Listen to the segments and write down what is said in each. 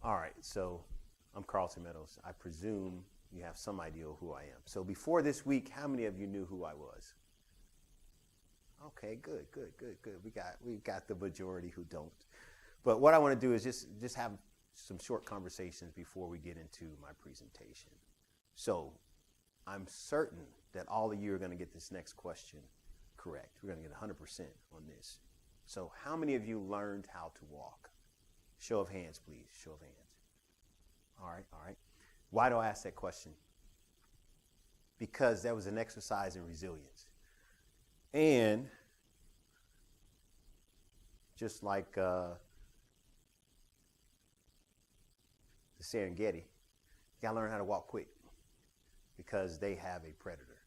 All right, so I'm Karlton Meadows. I presume you have some idea of who I am. So before this week, how many of you knew who I was? Okay, good. We got the majority who don't. But what I want to do is just have some short conversations before we get into my presentation. So I'm certain that all of you are going to get this next question correct. We're going to get 100% on this. So how many of you learned how to walk? Show of hands, please. Show of hands. All right. Why do I ask that question? Because that was an exercise in resilience. And just like the Serengeti, you gotta learn how to walk quick because they have a predator.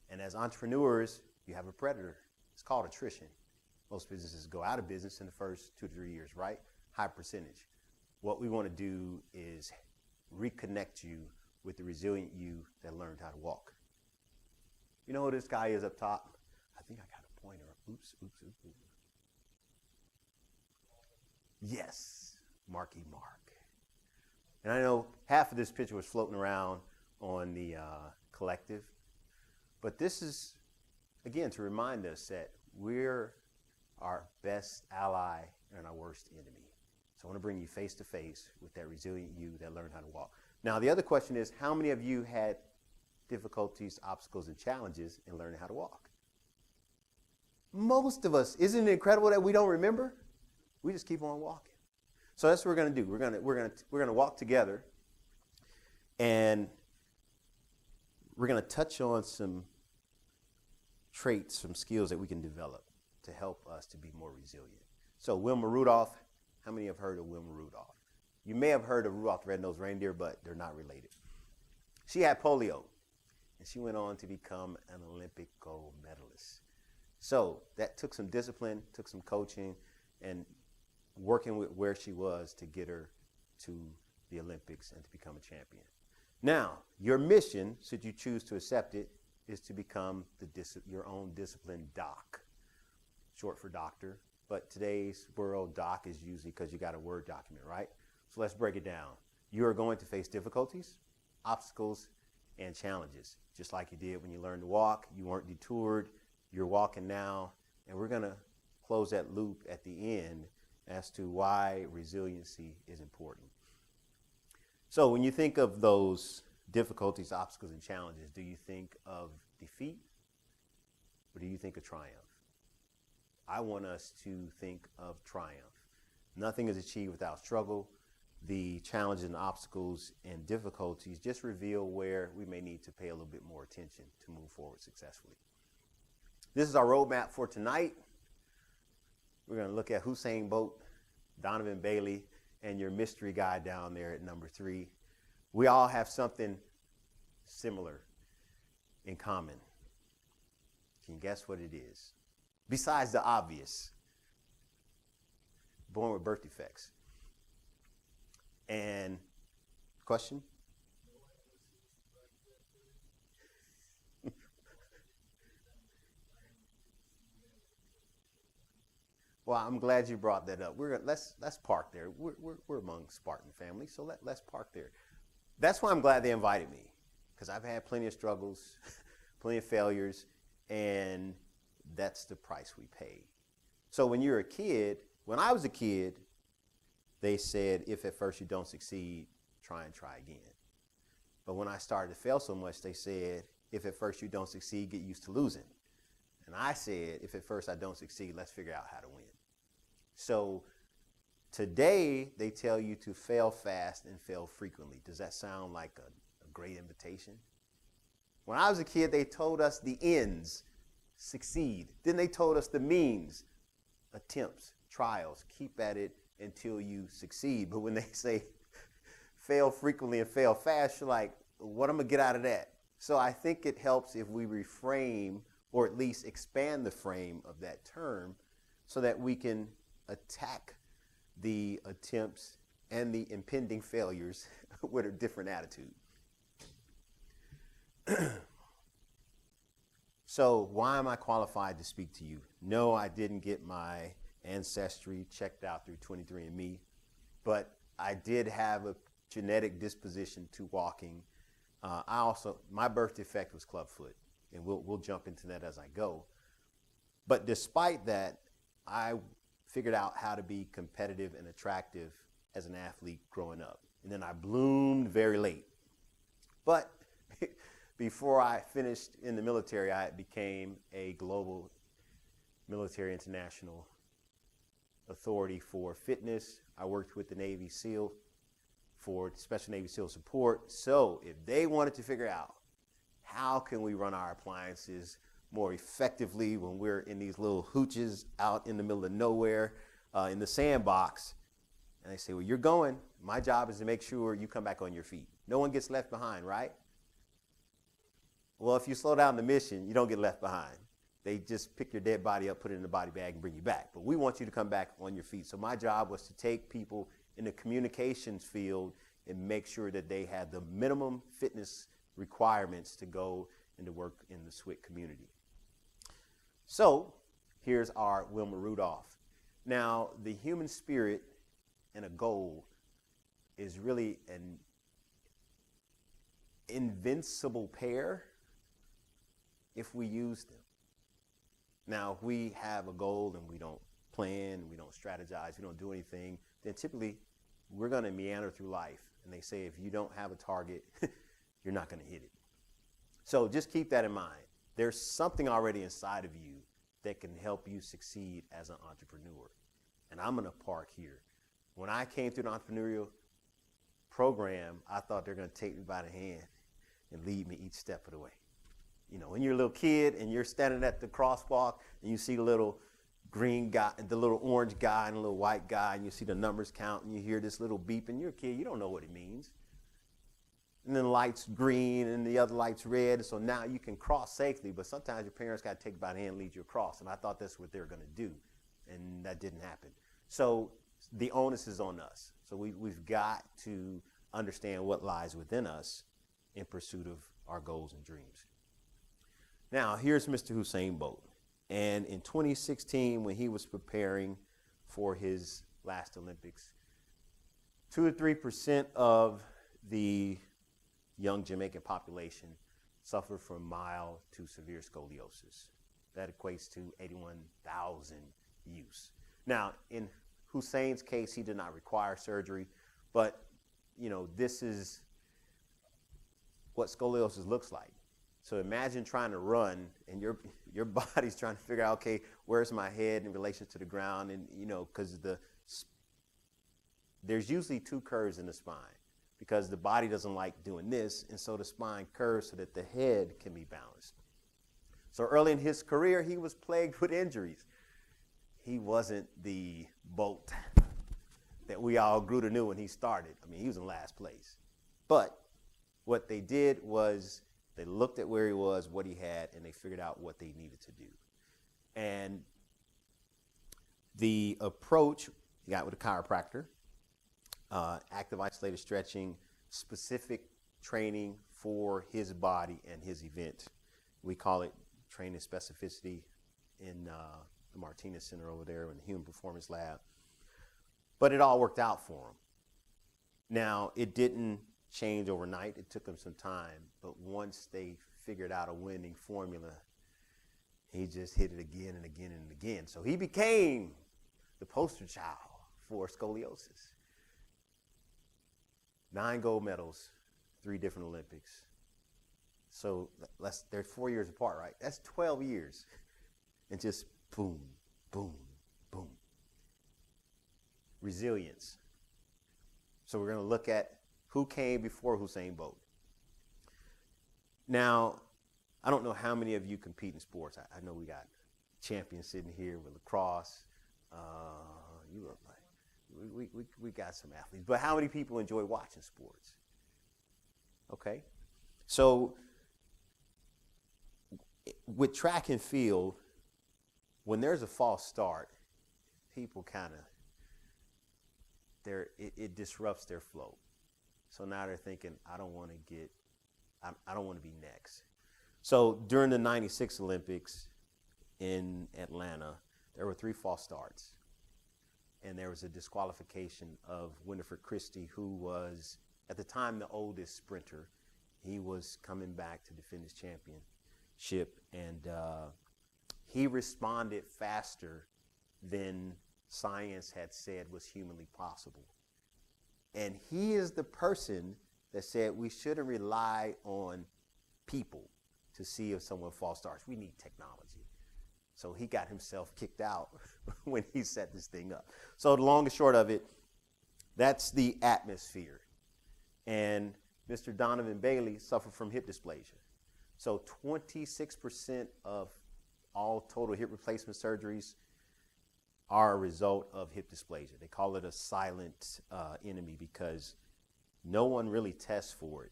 And as entrepreneurs, you have a predator. It's called attrition. Most businesses go out of business in the first 2 to 3 years, right? High percentage. What we want to do is reconnect you with the resilient you that learned how to walk. You know who this guy is up top? I think I got a pointer. Oops. Yes, Marky Mark. And I know half of this picture was floating around on the collective, but this is, again, to remind us that we're our best ally and our worst enemy. So I want to bring you face to face with that resilient you that learned how to walk. Now, the other question is, how many of you had difficulties, obstacles, and challenges in learning how to walk? Most of us. Isn't it incredible that we don't remember? We just keep on walking. So that's what we're going to do. We're going to walk together, and we're going to touch on some traits, some skills that we can develop to help us to be more resilient. So Wilma Rudolph, how many have heard of Wilma Rudolph? You may have heard of Rudolph the Red-Nosed Reindeer, but they're not related. She had polio, and she went on to become an Olympic gold medalist. So that took some discipline, took some coaching, and working with where she was to get her to the Olympics and to become a champion. Now, your mission, should you choose to accept it, is to become your own discipline doc, short for doctor. But today's world, doc is usually because you got a Word document, right? So let's break it down. You are going to face difficulties, obstacles, and challenges, just like you did when you learned to walk. You weren't detoured. You're walking now. And we're going to close that loop at the end as to why resiliency is important. So when you think of those difficulties, obstacles, and challenges, do you think of defeat or do you think of triumph? I want us to think of triumph. Nothing is achieved without struggle. The challenges and obstacles and difficulties just reveal where we may need to pay a little bit more attention to move forward successfully. This is our roadmap for tonight. We're going to look at Hussein Bolt, Donovan Bailey, and your mystery guy down there at number 3. We all have something similar in common. Can you guess what it is? Besides the obvious, born with birth defects. And question? Well, I'm glad you brought that up. Let's park there. We're among Spartan families, so let's park there. That's why I'm glad they invited me, because I've had plenty of struggles, plenty of failures, and that's the price we pay. So when you're a kid, when I was a kid, they said, if at first you don't succeed, try and try again. But when I started to fail so much, they said, if at first you don't succeed, get used to losing. And I said, if at first I don't succeed, let's figure out how to win. So today, they tell you to fail fast and fail frequently. Does that sound like a great invitation? When I was a kid, they told us the ends, succeed. Then they told us the means, attempts, trials, keep at it until you succeed. But when they say fail frequently and fail fast, you're like, what am I going to get out of that? So I think it helps if we reframe or at least expand the frame of that term so that we can attack the attempts and the impending failures with a different attitude. So why am I qualified to speak to you? No, I didn't get my ancestry checked out through 23andMe, but I did have a genetic disposition to walking. My birth defect was clubfoot, and we'll jump into that as I go. But despite that, I figured out how to be competitive and attractive as an athlete growing up. And then I bloomed very late. But before I finished in the military, I became a global military international authority for fitness. I worked with the Navy SEAL for Special Navy SEAL support. So if they wanted to figure out how can we run our appliances more effectively when we're in these little hooches out in the middle of nowhere in the sandbox, and they say, well, you're going. My job is to make sure you come back on your feet. No one gets left behind, right? Well, if you slow down the mission, you don't get left behind. They just pick your dead body up, put it in the body bag, and bring you back. But we want you to come back on your feet. So my job was to take people in the communications field and make sure that they had the minimum fitness requirements to go and to work in the SWIC community. So here's our Wilma Rudolph. Now, the human spirit and a goal is really an invincible pair if we use them. Now, if we have a goal and we don't plan, we don't strategize, we don't do anything, then typically we're going to meander through life. And they say if you don't have a target, you're not going to hit it. So just keep that in mind. There's something already inside of you that can help you succeed as an entrepreneur. And I'm going to park here. When I came through the entrepreneurial program, I thought they're going to take me by the hand and lead me each step of the way. You know, when you're a little kid and you're standing at the crosswalk and you see the little green guy, the little orange guy and the little white guy, and you see the numbers count and you hear this little beep, and you're a kid, you don't know what it means. And then the light's green and the other light's red, so now you can cross safely, but sometimes your parents got to take you by the hand and lead you across, and I thought that's what they were going to do, and that didn't happen. So the onus is on us. So we've got to understand what lies within us in pursuit of our goals and dreams. Now, here's Mr. Hussein Bolt. And in 2016, when he was preparing for his last Olympics, 2 to 3% of the young Jamaican population suffer from mild to severe scoliosis. That equates to 81,000 youths. Now, in Hussein's case, he did not require surgery, but you know, this is what scoliosis looks like. So imagine trying to run and your body's trying to figure out, okay, where's my head in relation to the ground? And you know, because there's usually 2 curves in the spine because the body doesn't like doing this, and so the spine curves so that the head can be balanced. So early in his career, he was plagued with injuries. He wasn't the Bolt that we all grew to know when he started. I mean, he was in last place. But what they did was they looked at where he was, what he had, and they figured out what they needed to do. And the approach he got with a chiropractor, active isolated stretching, specific training for his body and his event. We call it training specificity in the Martinez Center over there in the Human Performance Lab. But it all worked out for him. Now, it didn't change overnight. It took him some time. But once they figured out a winning formula, he just hit it again and again and again. So he became the poster child for scoliosis. 9 gold medals, 3 different Olympics. So they're 4 years apart, right? That's 12 years. And just boom, boom, boom. Resilience. So we're going to look at who came before Hussein Bolt. Now, I don't know how many of you compete in sports. I know we got champions sitting here with lacrosse. You look like we got some athletes. But how many people enjoy watching sports? Okay. So with track and field, when there's a false start, people kind of, it disrupts their flow. So now they're thinking, I don't want to be next. So during the 96 Olympics in Atlanta, there were 3 false starts. and there was a disqualification of Winifred Christie, who was, at the time, the oldest sprinter. He was coming back to defend his championship, and he responded faster than science had said was humanly possible. And he is the person that said we shouldn't rely on people to see if someone false starts. We need technology. So he got himself kicked out when he set this thing up. So the long and short of it, that's the atmosphere. And Mr. Donovan Bailey suffered from hip dysplasia. So 26% of all total hip replacement surgeries are a result of hip dysplasia. They call it a silent enemy because no one really tests for it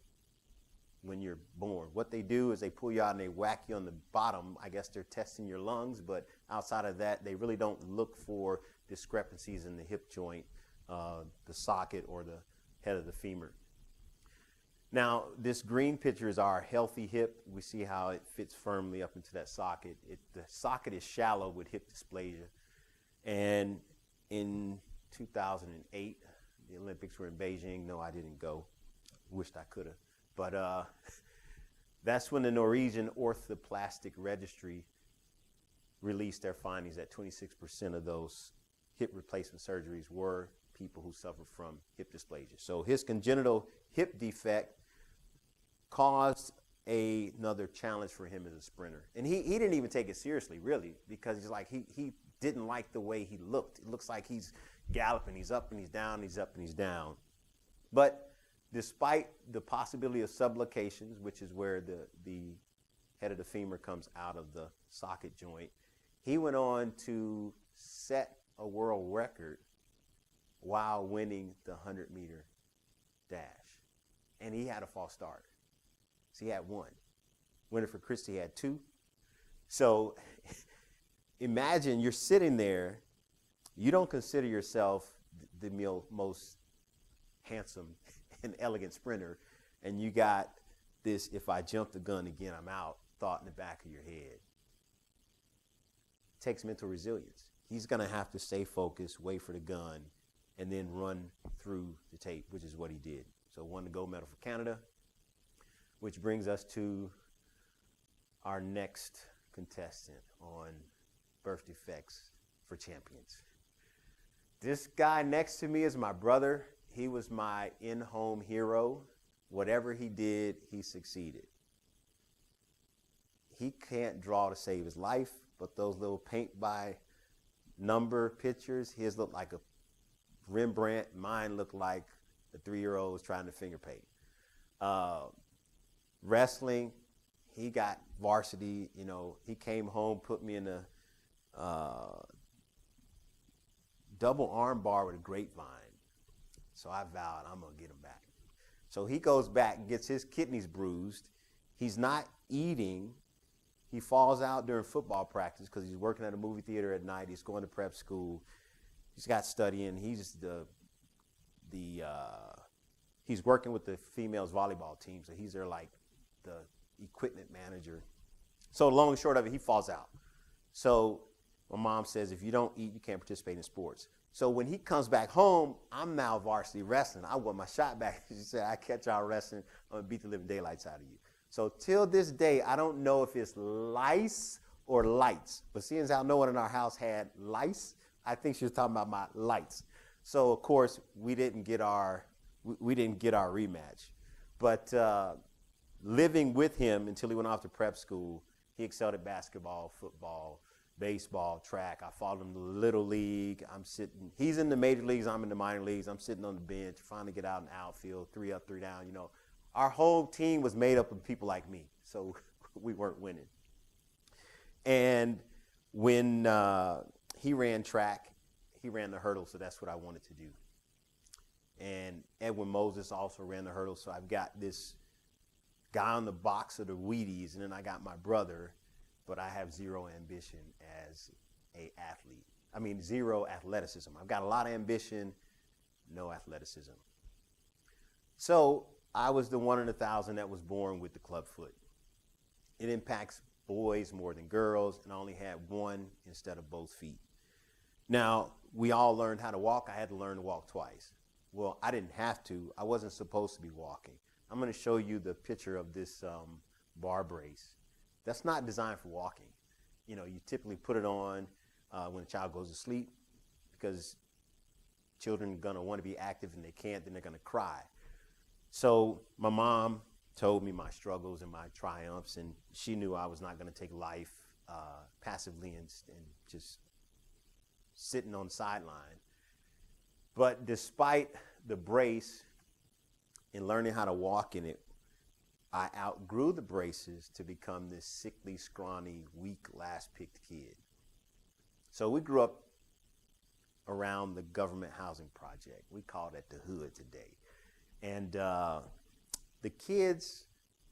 when you're born. What they do is they pull you out and they whack you on the bottom. I guess they're testing your lungs, but outside of that, they really don't look for discrepancies in the hip joint, the socket, or the head of the femur. Now, this green picture is our healthy hip. We see how it fits firmly up into that socket. The socket is shallow with hip dysplasia. And in 2008, the Olympics were in Beijing. No, I didn't go. Wished I could have. But that's when the Norwegian Orthoplastic Registry released their findings that 26% of those hip replacement surgeries were people who suffer from hip dysplasia. So his congenital hip defect caused another challenge for him as a sprinter. And he didn't even take it seriously, really, because he's like, he didn't like the way he looked. It looks like he's galloping. He's up and he's down, he's up and he's down. But despite the possibility of subluxations, which is where the head of the femur comes out of the socket joint, he went on to set a world record while winning the 100-meter dash. And he had a false start. So he had one. Winifred Christie had two. So imagine you're sitting there, you don't consider yourself the most handsome and elegant sprinter, and you got this, if I jump the gun again, I'm out, thought in the back of your head. It takes mental resilience. He's going to have to stay focused, wait for the gun, and then run through the tape, which is what he did. So won the gold medal for Canada, which brings us to our next contestant on birth defects for champions. This guy next to me is my brother. He was my in-home hero. Whatever he did, he succeeded. He can't draw to save his life, but those little paint by number pictures, his looked like a Rembrandt. Mine looked like a 3-year-old was trying to finger paint. Wrestling, he got varsity. You know, he came home, put me in a double arm bar with a grapevine. So I vowed I'm going to get him back. So he goes back and gets his kidneys bruised. He's not eating. He falls out during football practice because he's working at a movie theater at night. He's going to prep school. He's got studying. He's he's working with the females volleyball team. So he's their like the equipment manager. So long and short of it, he falls out. So my mom says, if you don't eat, you can't participate in sports. So when he comes back home, I'm now varsity wrestling. I want my shot back. She said, I catch y'all wrestling, I'm going to beat the living daylights out of you. So till this day, I don't know if it's lice or lights. But seeing as how no one in our house had lice, I think she was talking about my lights. So of course, we didn't get our rematch. But living with him until he went off to prep school, he excelled at basketball, football, baseball, track. I followed him to Little League. He's in the major leagues, I'm in the minor leagues. I'm sitting on the bench, finally get out in the outfield, 3 up, 3 down. You know, our whole team was made up of people like me, so we weren't winning. And when he ran track, he ran the hurdle, so that's what I wanted to do. And Edwin Moses also ran the hurdle, so I've got this guy on the box of the Wheaties, and then I got my brother, but I have zero ambition as an athlete. I mean, zero athleticism. I've got a lot of ambition, no athleticism. So I was the 1 in 1,000 that was born with the club foot. It impacts boys more than girls, and I only had one instead of both feet. Now, we all learned how to walk. I had to learn to walk twice. Well, I didn't have to. I wasn't supposed to be walking. I'm going to show you the picture of this bar brace. That's not designed for walking. You know, you typically put it on when a child goes to sleep because children are going to want to be active and they can't, then they're going to cry. So my mom told me my struggles and my triumphs, and she knew I was not going to take life passively and just sitting on the sideline. But despite the brace and learning how to walk in it, I outgrew the braces to become this sickly, scrawny, weak, last-picked kid. So we grew up around the government housing project. We call that the hood today. And the kids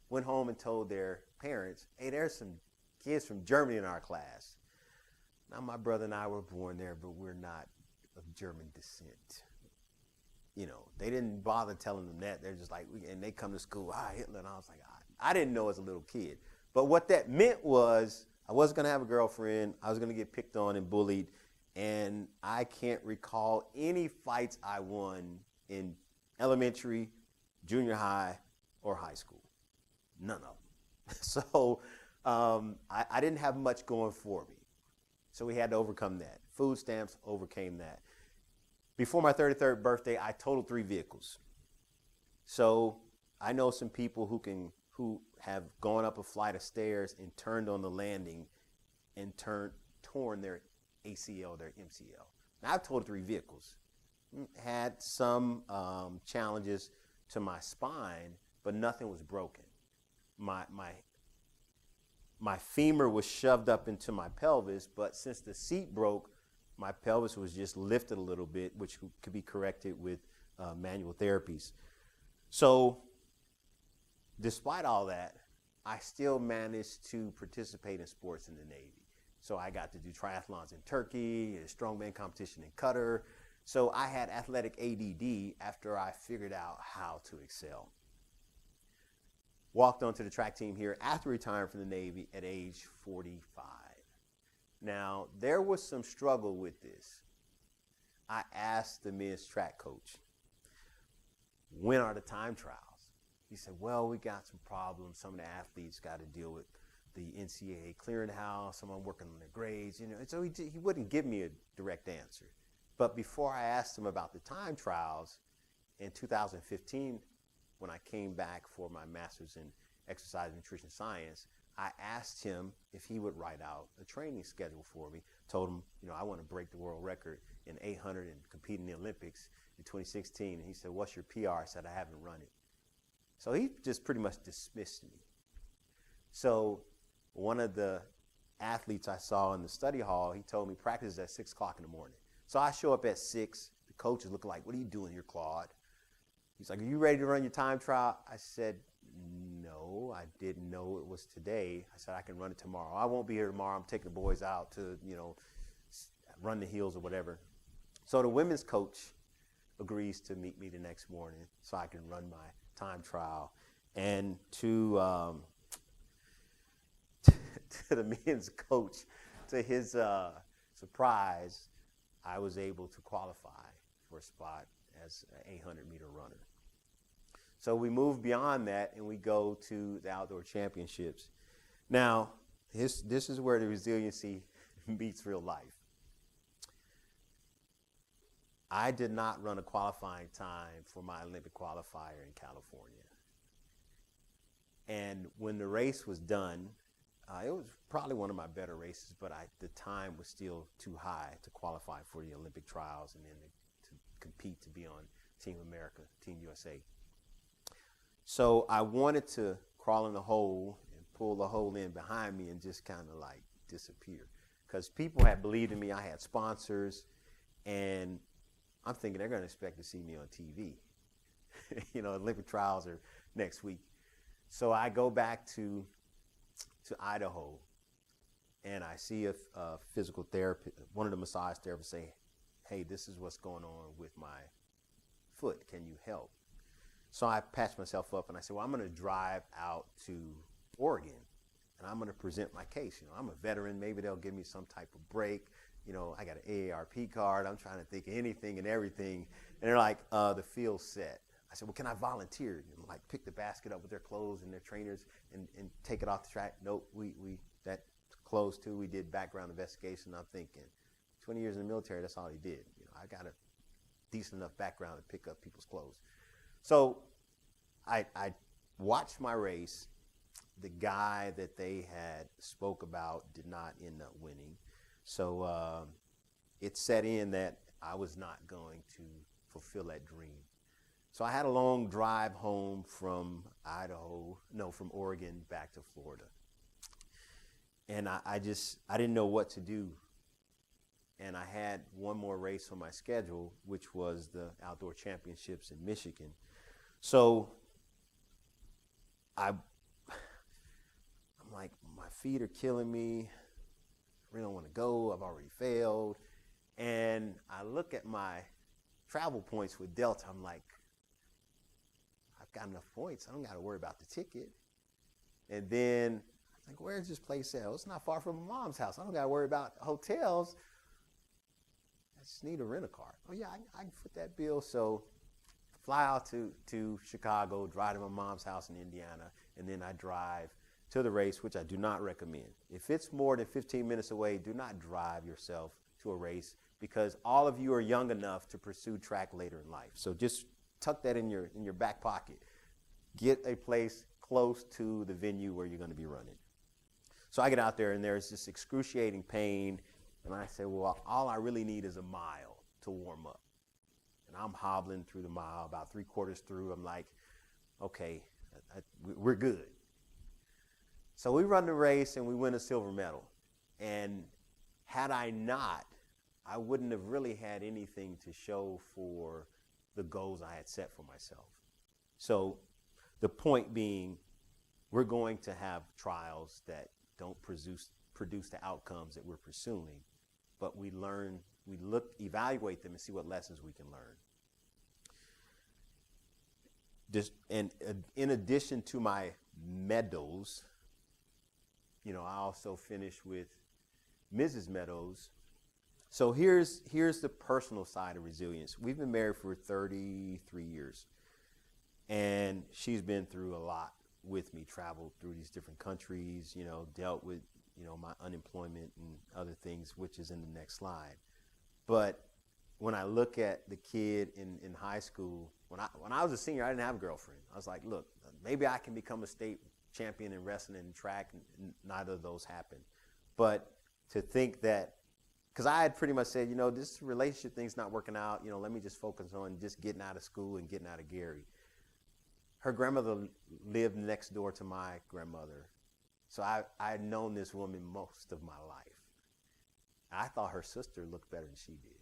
went home and told their parents, hey, there's some kids from Germany in our class. Now, my brother and I were born there, but we're not of German descent. You know, they didn't bother telling them that. They're just like, and they come to school, Hitler. And I was like, I didn't know as a little kid. But what that meant was I wasn't going to have a girlfriend. I was going to get picked on and bullied. And I can't recall any fights I won in elementary, junior high, or high school. None of them. So I didn't have much going for me. So we had to overcome that. Food stamps overcame that. Before my 33rd birthday, I totaled 3 vehicles. So I know some people who have gone up a flight of stairs and turned on the landing and torn their ACL, their MCL. Now, I've totaled 3 vehicles. Had some challenges to my spine, but nothing was broken. My femur was shoved up into my pelvis, but since the seat broke, my pelvis was just lifted a little bit, which could be corrected with manual therapies. So despite all that, I still managed to participate in sports in the Navy. So I got to do triathlons in Turkey, a strongman competition in Qatar. So I had athletic ADD after I figured out how to excel. Walked onto the track team here after retiring from the Navy at age 45. Now, there was some struggle with this. I asked the men's track coach, when are the time trials? He said, well, we got some problems. Some of the athletes got to deal with the NCAA clearinghouse, some of them working on their grades, you know. And so he wouldn't give me a direct answer. But before I asked him about the time trials, in 2015, when I came back for my master's in exercise and nutrition science, I asked him if he would write out a training schedule for me. Told him, you know, I want to break the world record in 800 and compete in the Olympics in 2016. And he said, what's your PR? I said, I haven't run it. So he just pretty much dismissed me. So one of the athletes I saw in the study hall, he told me practice at 6 o'clock in the morning. So I show up at 6. The coach is looking like, what are you doing here, Claude? He's like, are you ready to run your time trial? I said, no, I didn't know it was today. I said, I can run it tomorrow. I won't be here tomorrow. I'm taking the boys out to, you know, run the hills or whatever. So the women's coach agrees to meet me the next morning so I can run my time trial. And to the men's coach, to his surprise, I was able to qualify for a spot as an 800-meter runner. So we move beyond that and we go to the outdoor championships. Now, this is where the resiliency meets real life. I did not run a qualifying time for my Olympic qualifier in California. And when the race was done, it was probably one of my better races, but the time was still too high to qualify for the Olympic trials and then to compete to be on Team America, Team USA. So I wanted to crawl in the hole and pull the hole in behind me and just kind of like disappear. Because people had believed in me, I had sponsors, and I'm thinking they're going to expect to see me on TV. You know, Olympic trials are next week. So I go back to Idaho, and I see a physical therapist, one of the massage therapists say, hey, this is what's going on with my foot. Can you help? So I patched myself up, and I said, well, I'm going to drive out to Oregon, and I'm going to present my case. You know, I'm a veteran. Maybe they'll give me some type of break. I got an AARP card. I'm trying to think of anything and everything. And they're like, the field's set. I said, well, can I volunteer? And like pick the basket up with their clothes and their trainers and take it off the track. Nope, that closed too. We did background investigation. I'm thinking, 20 years in the military, that's all he did. I got a decent enough background to pick up people's clothes. So I watched my race. The guy that they had spoke about did not end up winning. So it set in that I was not going to fulfill that dream. So I had a long drive home from from Oregon back to Florida. And I didn't know what to do. And I had one more race on my schedule, which was the Outdoor Championships in Michigan. So I'm like, my feet are killing me. I really don't want to go. I've already failed. And I look at my travel points with Delta. I'm like, I've got enough points. I don't got to worry about the ticket. And then I'm like, where's this place at? Well, it's not far from my mom's house. I don't got to worry about hotels. I just need to rent a car. Oh, yeah, I can foot that bill. So fly out to Chicago, drive to my mom's house in Indiana, and then I drive to the race, which I do not recommend. If it's more than 15 minutes away, do not drive yourself to a race because all of you are young enough to pursue track later in life. So just tuck that in your back pocket. Get a place close to the venue where you're going to be running. So I get out there and there's this excruciating pain, and I say, well, all I really need is a mile to warm up. And I'm hobbling through the mile, about 3/4 through. I'm like, okay, we're good. So we run the race and we win a silver medal. And had I not, I wouldn't have really had anything to show for the goals I had set for myself. So the point being, we're going to have trials that don't produce the outcomes that we're pursuing, but we evaluate them and see what lessons we can learn. And in addition to my medals, I also finished with Mrs. Meadows. So here's the personal side of resilience. We've been married for 33 years, and she's been through a lot with me, traveled through these different countries, dealt with, my unemployment and other things, which is in the next slide. But when I look at the kid in high school, when I was a senior, I didn't have a girlfriend. I was like, look, maybe I can become a state champion in wrestling and track, and neither of those happened. But to think that, because I had pretty much said, this relationship thing's not working out, let me just focus on just getting out of school and getting out of Gary. Her grandmother lived next door to my grandmother. So I had known this woman most of my life. I thought her sister looked better than she did.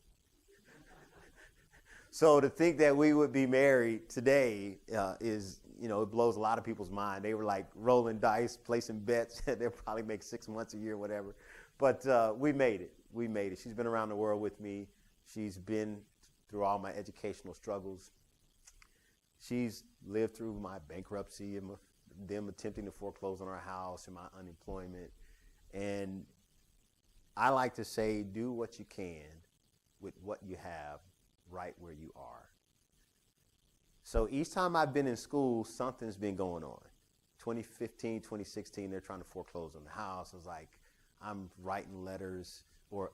So to think that we would be married today is, it blows a lot of people's mind. They were like rolling dice, placing bets. They'll probably make 6 months a year, whatever. But we made it. We made it. She's been around the world with me. She's been through all my educational struggles. She's lived through my bankruptcy and them attempting to foreclose on our house and my unemployment. And I like to say, do what you can with what you have right where you are. So each time I've been in school, something's been going on. 2015, 2016, they're trying to foreclose on the house. I was like, I'm writing letters or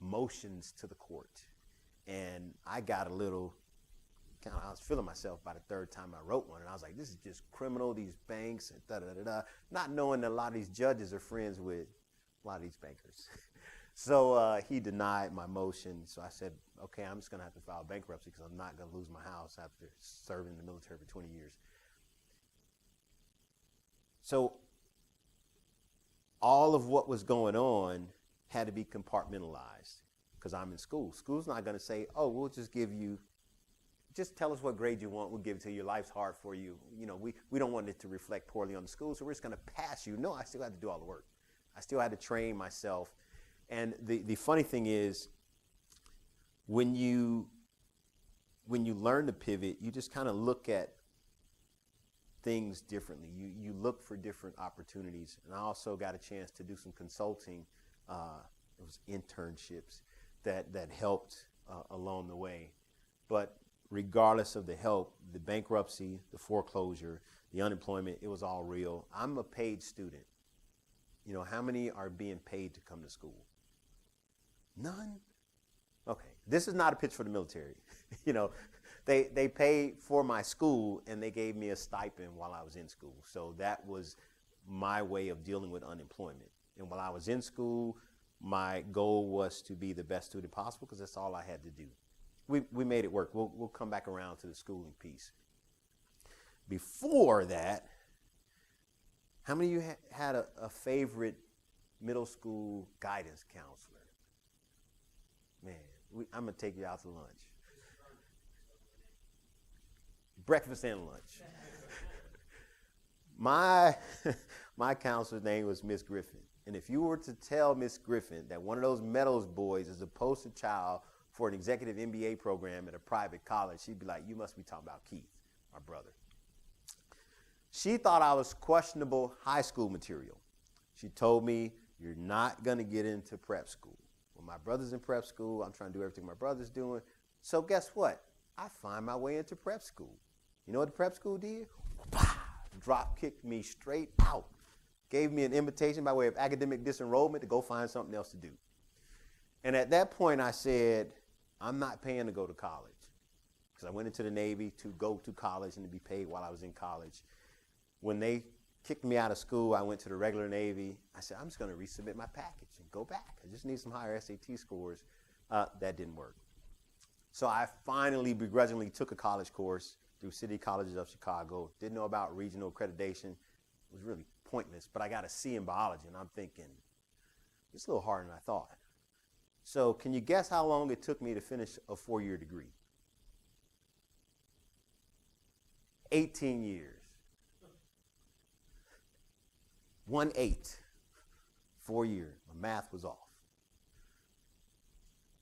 motions to the court. And I got a little, I was feeling myself by the third time I wrote one. And I was like, this is just criminal, these banks, and da-da-da-da. Not knowing that a lot of these judges are friends with a lot of these bankers. So he denied my motion. So I said, okay, I'm just going to have to file bankruptcy because I'm not going to lose my house after serving in the military for 20 years. So all of what was going on had to be compartmentalized because I'm in school. School's not going to say, oh, we'll just give you, just tell us what grade you want. We'll give it to you. Life's hard for you. We don't want it to reflect poorly on the school, so we're just going to pass you. No, I still had to do all the work. I still had to train myself. And the funny thing is, when you learn to pivot, you just kind of look at things differently. You look for different opportunities. And I also got a chance to do some consulting It was internships that helped along the way. But regardless of the help, the bankruptcy, the foreclosure, the unemployment, it was all real. I'm a paid student. You know, how many are being paid to come to school? None? Okay, this is not a pitch for the military. You know, they paid for my school and they gave me a stipend while I was in school. So that was my way of dealing with unemployment. And while I was in school, my goal was to be the best student possible because that's all I had to do. We made it work. We'll come back around to the schooling piece. Before that, how many of you had a favorite middle school guidance counselor? Man, I'm going to take you out to lunch. Breakfast and lunch. My counselor's name was Miss Griffin. And if you were to tell Miss Griffin that one of those Meadows boys is a poster child for an executive MBA program at a private college, she'd be like, you must be talking about Keith, my brother. She thought I was questionable high school material. She told me, you're not going to get into prep school. Well, my brother's in prep school. I'm trying to do everything my brother's doing. So guess what? I find my way into prep school. You know what the prep school did? Drop kicked me straight out. Gave me an invitation by way of academic disenrollment to go find something else to do. And at that point I said, I'm not paying to go to college. Because I went into the Navy to go to college and to be paid while I was in college. When they kicked me out of school, I went to the regular Navy. I said, I'm just going to resubmit my package and go back. I just need some higher SAT scores. That didn't work. So I finally begrudgingly took a college course through City Colleges of Chicago. Didn't know about regional accreditation. It was really pointless, but I got a C in biology, and I'm thinking, it's a little harder than I thought. So can you guess how long it took me to finish a 4-year degree? 18 years. 1/8, 4 years. My math was off.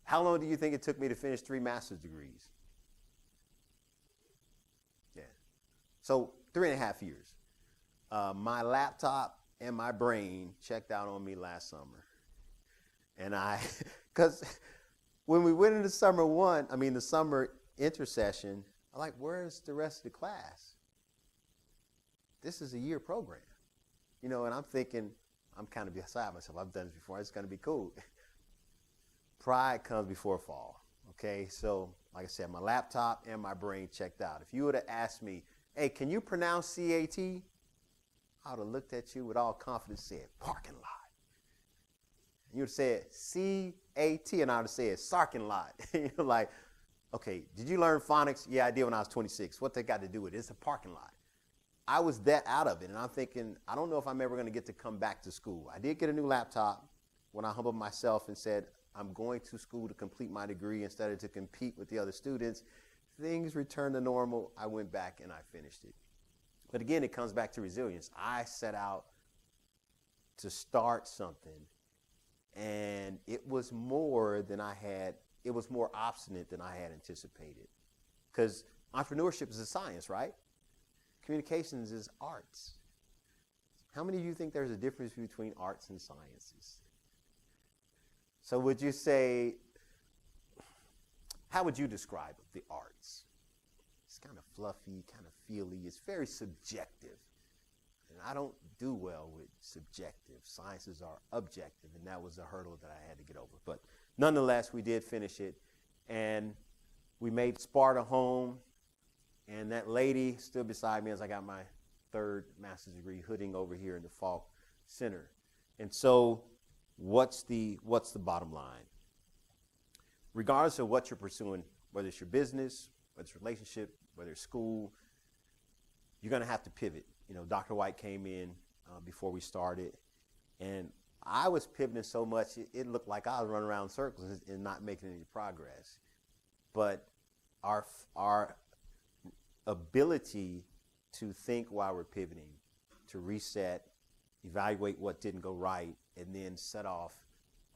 How long do you think it took me to finish 3 master's degrees? Yeah. So 3.5 years. My laptop and my brain checked out on me last summer. And because when we went into the summer intersession, I'm like, where's the rest of the class? This is a year program. You know, and I'm thinking, I'm kind of beside myself. I've done this before. It's going to be cool. Pride comes before fall, okay? So, like I said, my laptop and my brain checked out. If you would have asked me, hey, can you pronounce CAT? I would have looked at you with all confidence and said, parking lot. And you would have said, CAT, and I would have said, sarking lot. You're like, okay, did you learn phonics? Yeah, I did when I was 26. What they got to do with it? It's a parking lot. I was that out of it, and I'm thinking, I don't know if I'm ever going to get to come back to school. I did get a new laptop when I humbled myself and said, I'm going to school to complete my degree instead of to compete with the other students. Things returned to normal. I went back and I finished it. But again, it comes back to resilience. I set out to start something, and it was more obstinate than I had anticipated. Because entrepreneurship is a science, right? Communications is arts. How many of you think there's a difference between arts and sciences? So would you say, how would you describe the arts? It's kind of fluffy, kind of feely. It's very subjective. And I don't do well with subjective. Sciences are objective, and that was a hurdle that I had to get over. But nonetheless, we did finish it, and we made Sparta home. And that lady stood beside me as I got my 3rd master's degree hooding over here in the Falk Center. And so what's the bottom line? Regardless of what you're pursuing, whether it's your business, whether it's relationship, whether it's school, you're going to have to pivot. You know, Dr. White came in before we started, and I was pivoting so much, it looked like I was running around in circles and not making any progress. But our ability to think while we're pivoting, to reset, evaluate what didn't go right, and then set off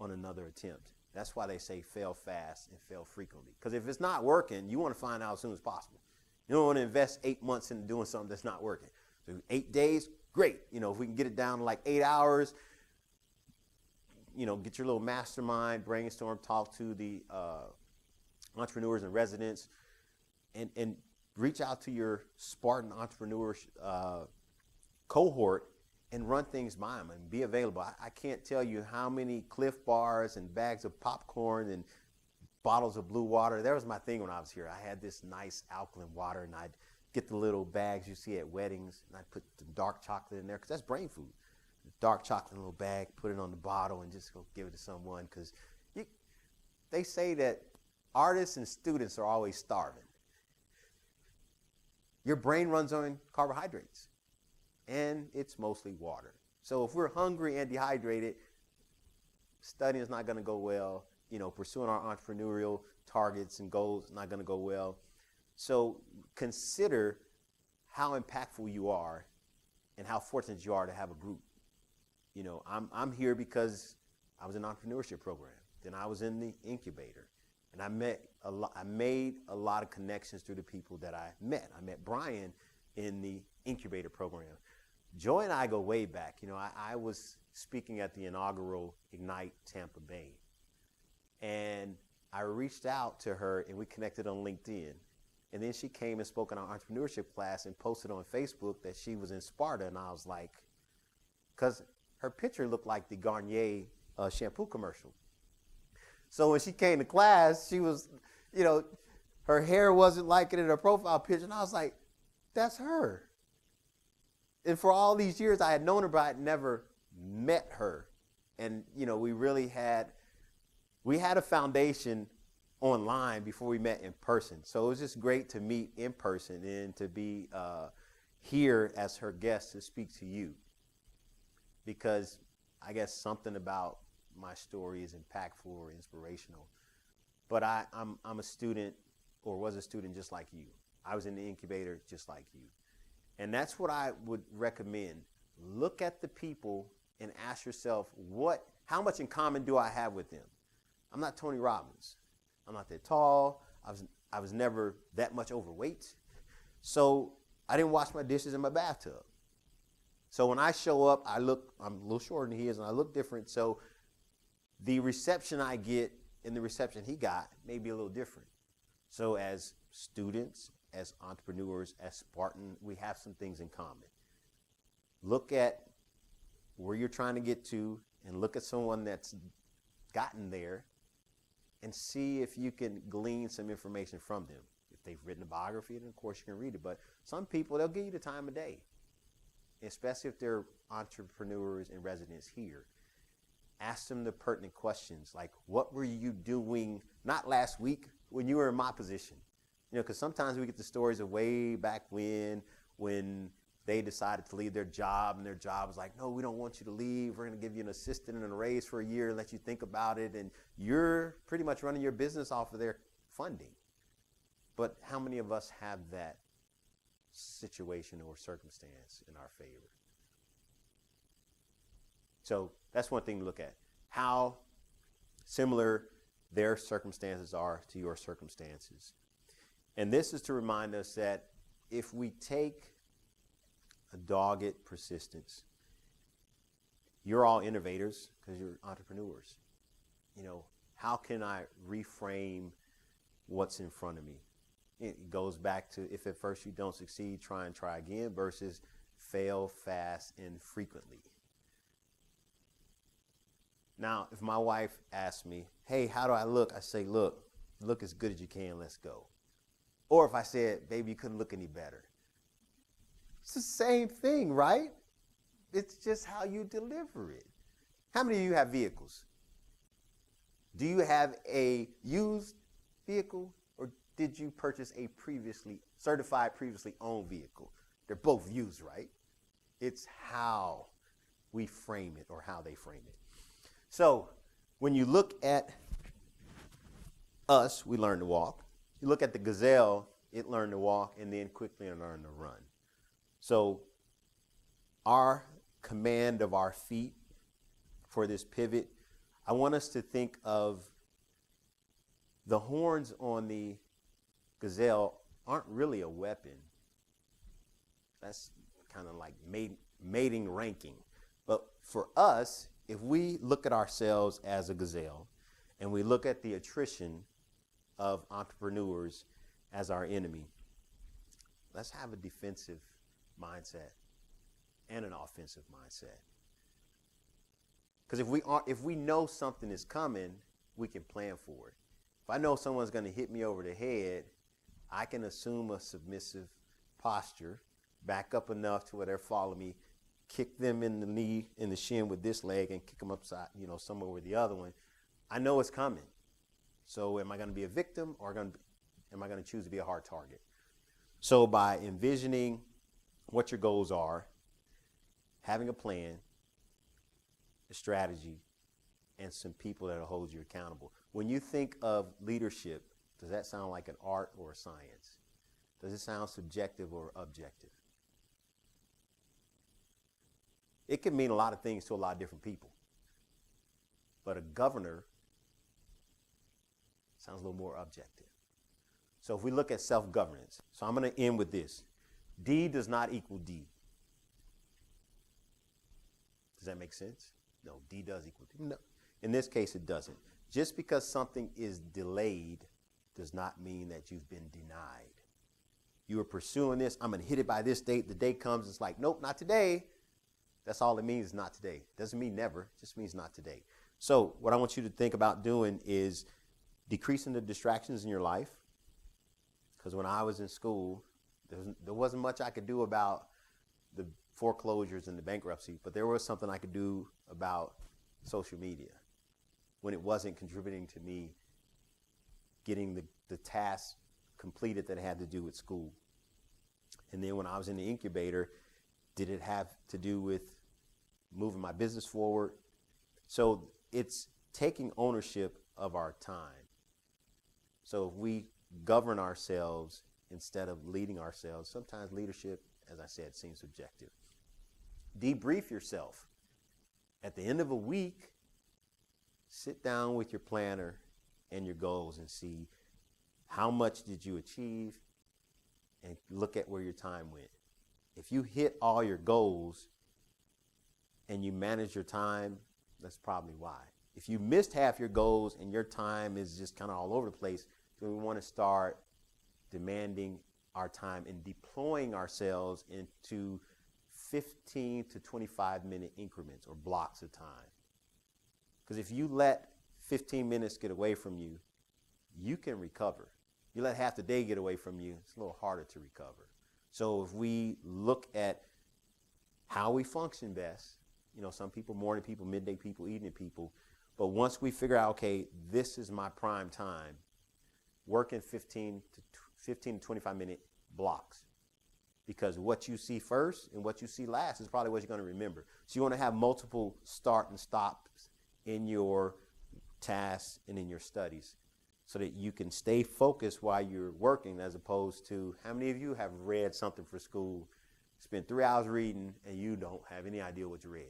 on another attempt. That's why they say fail fast and fail frequently. Because if it's not working, you want to find out as soon as possible. You don't want to invest 8 months into doing something that's not working. So 8 days, great. You know, if we can get it down to like 8 hours, get your little mastermind, brainstorm, talk to the entrepreneurs and residents, and reach out to your Spartan entrepreneurs cohort and run things by them and be available. I can't tell you how many Cliff Bars and bags of popcorn and bottles of blue water. That was my thing when I was here. I had this nice alkaline water, and I'd get the little bags you see at weddings, and I'd put the dark chocolate in there because that's brain food. Dark chocolate in a little bag, put it on the bottle, and just go give it to someone, because they say that artists and students are always starving. Your brain runs on carbohydrates, and it's mostly water. So if we're hungry and dehydrated, studying is not going to go well. Pursuing our entrepreneurial targets and goals is not going to go well. So consider how impactful you are and how fortunate you are to have a group. I'm here because I was in an entrepreneurship program. Then I was in the incubator, and I made a lot of connections through the people that I met. I met Brian in the incubator program. Joy and I go way back. I was speaking at the inaugural Ignite Tampa Bay, and I reached out to her, and we connected on LinkedIn. And then she came and spoke in our entrepreneurship class and posted on Facebook that she was in Sparta, and I was like, because her picture looked like the Garnier shampoo commercial. So when she came to class, she was, her hair wasn't like it in her profile picture. And I was like, that's her. And for all these years, I had known her, but I had never met her. And, we had a foundation online before we met in person. So it was just great to meet in person and to be here as her guest to speak to you. Because I guess something about my story is impactful or inspirational. But I'm a student, or was a student just like you. I was in the incubator just like you. And that's what I would recommend. Look at the people and ask yourself, how much in common do I have with them? I'm not Tony Robbins. I'm not that tall. I was never that much overweight. So I didn't wash my dishes in my bathtub. So when I show up, I'm a little shorter than he is, and I look different. So the reception I get and the reception he got may be a little different. So as students, as entrepreneurs, as Spartan, we have some things in common. Look at where you're trying to get to, and look at someone that's gotten there, and see if you can glean some information from them. If they've written a biography, then of course you can read it. But some people, they'll give you the time of day, especially if they're entrepreneurs and residents here. Ask them the pertinent questions, like, what were you doing, not last week, when you were in my position? Because sometimes we get the stories of way back when they decided to leave their job, and their job was like, no, we don't want you to leave. We're going to give you an assistant and a raise for a year and let you think about it. And you're pretty much running your business off of their funding. But how many of us have that situation or circumstance in our favor? So that's one thing to look at, how similar their circumstances are to your circumstances. And this is to remind us that if we take a dogged persistence, you're all innovators because you're entrepreneurs. How can I reframe what's in front of me? It goes back to, if at first you don't succeed, try and try again, versus fail fast and frequently. Now, if my wife asks me, hey, how do I look? I say, look as good as you can, let's go. Or if I said, baby, you couldn't look any better. It's the same thing, right? It's just how you deliver it. How many of you have vehicles? Do you have a used vehicle, or did you purchase a previously owned vehicle? They're both used, right? It's how we frame it, or how they frame it. So when you look at us, we learn to walk. You look at the gazelle, it learned to walk and then quickly learned to run. So our command of our feet for this pivot, I want us to think of the horns on the gazelle aren't really a weapon. That's kind of like mating ranking. But for us, if we look at ourselves as a gazelle and we look at the attrition of entrepreneurs as our enemy, let's have a defensive mindset and an offensive mindset. Because if we know something is coming, we can plan for it. If I know someone's going to hit me over the head, I can assume a submissive posture, back up enough to where they're following me, kick them in the knee, in the shin with this leg, and kick them upside, somewhere with the other one. I know it's coming. So am I going to be a victim, or am I going to choose to be a hard target? So by envisioning what your goals are, having a plan, a strategy, and some people that will hold you accountable. When you think of leadership, does that sound like an art or a science? Does it sound subjective or objective? It can mean a lot of things to a lot of different people. But a governor sounds a little more objective. So if we look at self-governance, so I'm going to end with this. D does not equal D. Does that make sense? No, D does equal D. No. In this case, it doesn't. Just because something is delayed does not mean that you've been denied. You were pursuing this. I'm going to hit it by this date. The day comes, it's like, nope, not today. That's all it means, not today. Doesn't mean never, it just means not today. So what I want you to think about doing is decreasing the distractions in your life. Because when I was in school, there wasn't much I could do about the foreclosures and the bankruptcy, but there was something I could do about social media when it wasn't contributing to me getting the tasks completed that had to do with school. And then when I was in the incubator, did it have to do with moving my business forward? So it's taking ownership of our time. So if we govern ourselves instead of leading ourselves, sometimes leadership, as I said, seems subjective. Debrief yourself. At the end of a week, sit down with your planner and your goals and see how much did you achieve, and look at where your time went. If you hit all your goals and you manage your time, that's probably why. If you missed half your goals and your time is just kind of all over the place, then we want to start demanding our time and deploying ourselves into 15 to 25 minute increments or blocks of time. Because if you let 15 minutes get away from you, you can recover. You let half the day get away from you, it's a little harder to recover. So if we look at how we function best, some people, morning people, midday people, evening people, but once we figure out, okay, this is my prime time, work in 15 to 25 minute blocks. Because what you see first and what you see last is probably what you're going to remember. So you want to have multiple start and stops in your tasks and in your studies so that you can stay focused while you're working, as opposed to, how many of you have read something for school, spent 3 hours reading, and you don't have any idea what you read?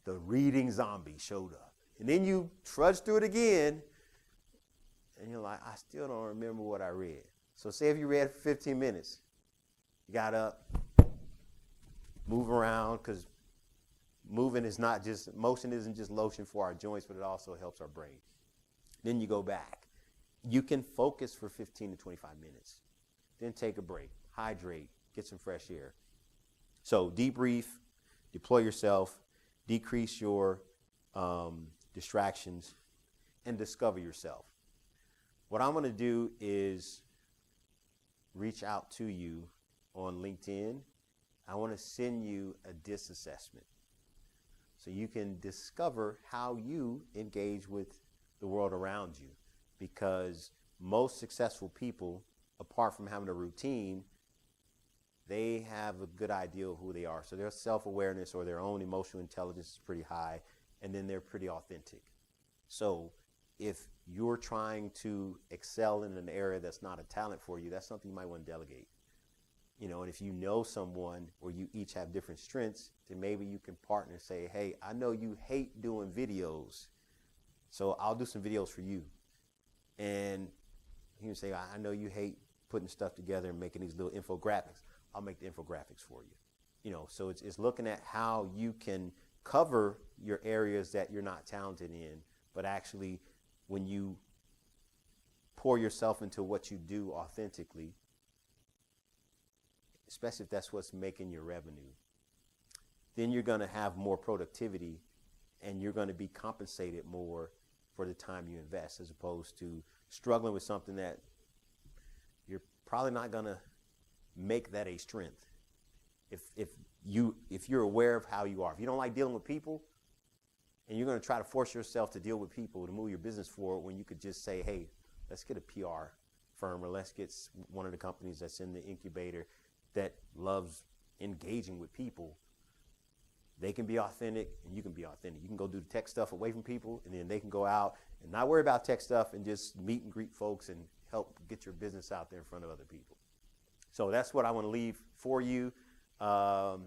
The reading zombie showed up. And then you trudge through it again, and you're like, I still don't remember what I read. So say if you read for 15 minutes, you got up, move around, because motion isn't just lotion for our joints, but it also helps our brain. Then you go back. You can focus for 15 to 25 minutes. Then take a break, hydrate, get some fresh air. So debrief, deploy yourself, decrease your distractions, and discover yourself. What I'm going to do is reach out to you on LinkedIn. I want to send you a DISC assessment so you can discover how you engage with the world around you, because most successful people, apart from having a routine, they have a good idea of who they are. So their self-awareness or their own emotional intelligence is pretty high, and then they're pretty authentic. So if you're trying to excel in an area that's not a talent for you, that's something you might want to delegate. And if you know someone or you each have different strengths, then maybe you can partner and say, hey, I know you hate doing videos, so I'll do some videos for you. And you can say, I know you hate putting stuff together and making these little infographics. I'll make the infographics for you. So it's looking at how you can cover your areas that you're not talented in, but actually when you pour yourself into what you do authentically, especially if that's what's making your revenue, then you're going to have more productivity and you're going to be compensated more for the time you invest, as opposed to struggling with something that you're probably not going to make that a strength. If you're aware of how you are, if you don't like dealing with people and you're going to try to force yourself to deal with people to move your business forward, when you could just say, hey, let's get a PR firm, or let's get one of the companies that's in the incubator that loves engaging with people. They can be authentic and you can be authentic. You can go do the tech stuff away from people, and then they can go out and not worry about tech stuff and just meet and greet folks and help get your business out there in front of other people. So that's what I want to leave for you. What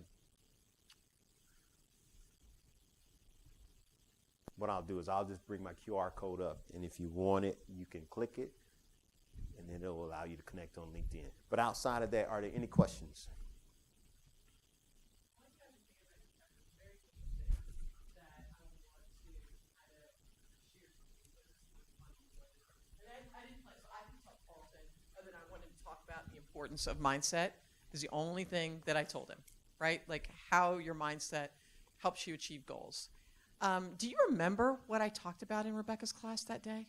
I'll do is I'll just bring my QR code up, and if you want it, you can click it, and then it'll allow you to connect on LinkedIn. But outside of that, are there any questions? Importance of mindset is the only thing that I told him, right? Like how your mindset helps you achieve goals. Do you remember what I talked about in Rebecca's class that day?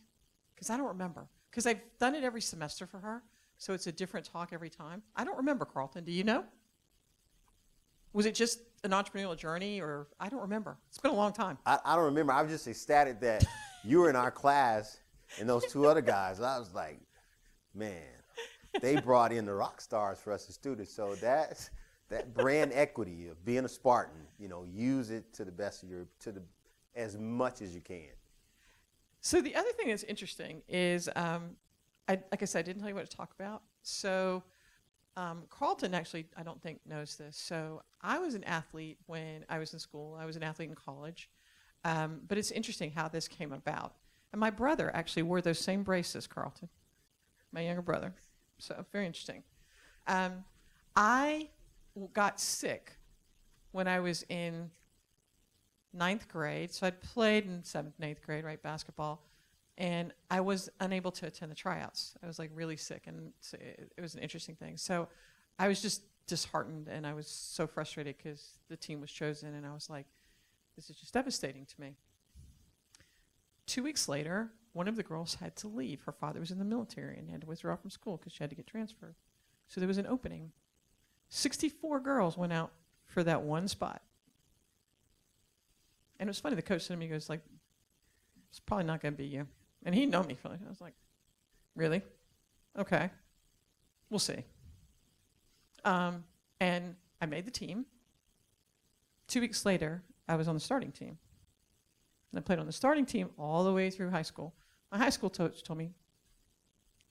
Because I don't remember. Because I've done it every semester for her, so it's a different talk every time. I don't remember, Karlton. Do you know? Was it just an entrepreneurial journey, or I don't remember. It's been a long time. I don't remember. I was just ecstatic that you were in our class and those two other guys. I was like, man. They brought in the rock stars for us as students. So that brand equity of being a Spartan, use it to the best of as much as you can. So the other thing that's interesting is, like I said, I didn't tell you what to talk about. So Karlton actually, I don't think, knows this. So I was an athlete when I was in school. I was an athlete in college. But it's interesting how this came about. And my brother actually wore those same braces, Karlton, my younger brother. So very interesting. I got sick when I was in 9th grade. So I'd played in 7th and 8th grade, right, basketball. And I was unable to attend the tryouts. I was like really sick, and so it was an interesting thing. So I was just disheartened, and I was so frustrated because the team was chosen, and I was like, this is just devastating to me. 2 weeks later, one of the girls had to leave. Her father was in the military and had to withdraw from school because she had to get transferred. So there was an opening. 64 girls went out for that one spot. And it was funny, the coach said to me, he goes like, it's probably not going to be you. And he knew me. I was like, really? Okay. We'll see. And I made the team. 2 weeks later, I was on the starting team. And I played on the starting team all the way through high school. My high school coach told me,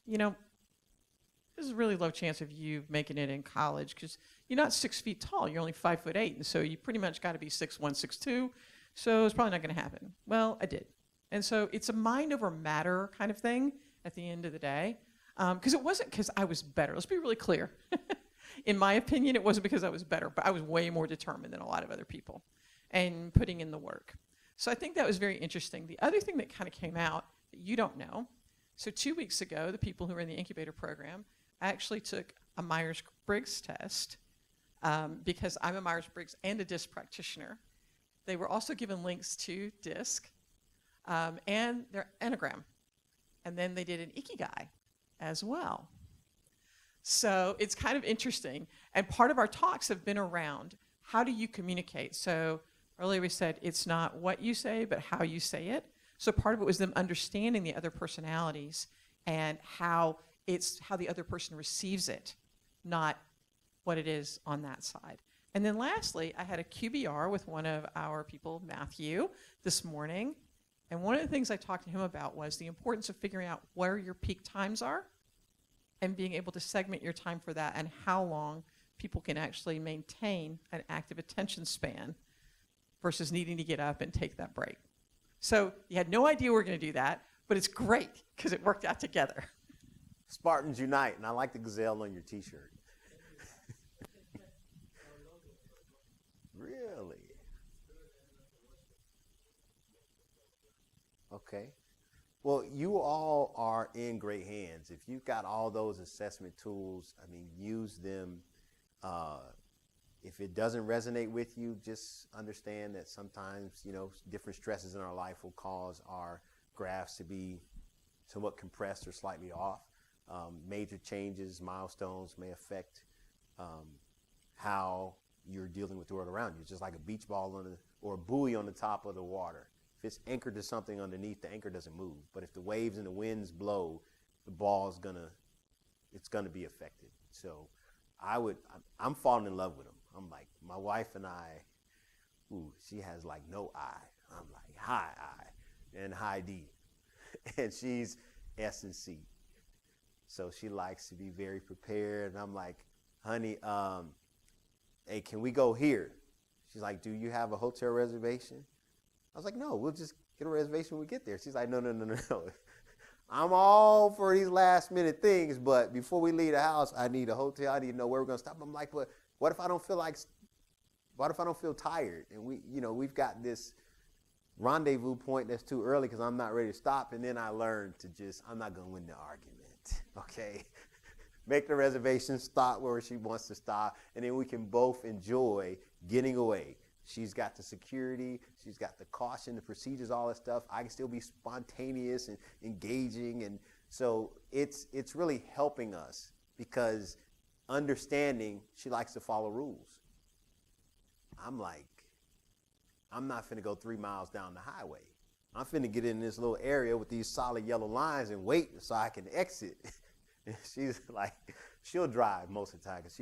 there's a really low chance of you making it in college because you're not 6 feet tall. You're only 5'8", and so you pretty much got to be 6'1", 6'2". So it's probably not going to happen. Well, I did. And so it's a mind over matter kind of thing at the end of the day. Because it wasn't because I was better. Let's be really clear. In my opinion, it wasn't because I was better, but I was way more determined than a lot of other people and putting in the work. So I think that was very interesting. The other thing that kind of came out that you don't know, so 2 weeks ago, the people who were in the incubator program actually took a Myers-Briggs Test because I'm a Myers-Briggs and a DISC practitioner. They were also given links to DISC and their Enneagram. And then they did an Ikigai as well. So it's kind of interesting. And part of our talks have been around how do you communicate? So earlier we said it's not what you say, but how you say it. So part of it was them understanding the other personalities and how the other person receives it, not what it is on that side. And then lastly, I had a QBR with one of our people, Matthew, this morning. And one of the things I talked to him about was the importance of figuring out where your peak times are and being able to segment your time for that and how long people can actually maintain an active attention span versus needing to get up and take that break. So you had no idea we were going to do that, but it's great because it worked out together. Spartans unite, and I like the gazelle on your t-shirt. Really? Okay. Well, you all are in great hands. If you've got all those assessment tools, I mean, use them. If it doesn't resonate with you, just understand that sometimes, different stresses in our life will cause our graphs to be somewhat compressed or slightly off. Major changes, milestones may affect how you're dealing with the world around you. It's just like a beach ball or a buoy on the top of the water. If it's anchored to something underneath, the anchor doesn't move. But if the waves and the winds blow, the ball's it's gonna be affected. So I'm falling in love with them. I'm like, my wife and I, she has like no I. I'm like high I and high D. And she's S and C. So she likes to be very prepared. And I'm like, honey, hey, can we go here? She's like, do you have a hotel reservation? I was like, no, we'll just get a reservation when we get there. She's like, no. I'm all for these last minute things, but before we leave the house, I need a hotel. I need to know where we're gonna stop. I'm like, but what if I don't feel tired? And we've got this rendezvous point that's too early because I'm not ready to stop. And then I learned I'm not gonna win the argument, okay? Make the reservation, stop where she wants to stop, and then we can both enjoy getting away. She's got the security, she's got the caution, the procedures, all that stuff. I can still be spontaneous and engaging. And so it's really helping us because understanding she likes to follow rules. I'm like, I'm not finna go 3 miles down the highway. I'm finna get in this little area with these solid yellow lines and wait so I can exit. And she's like, she'll drive most of the time because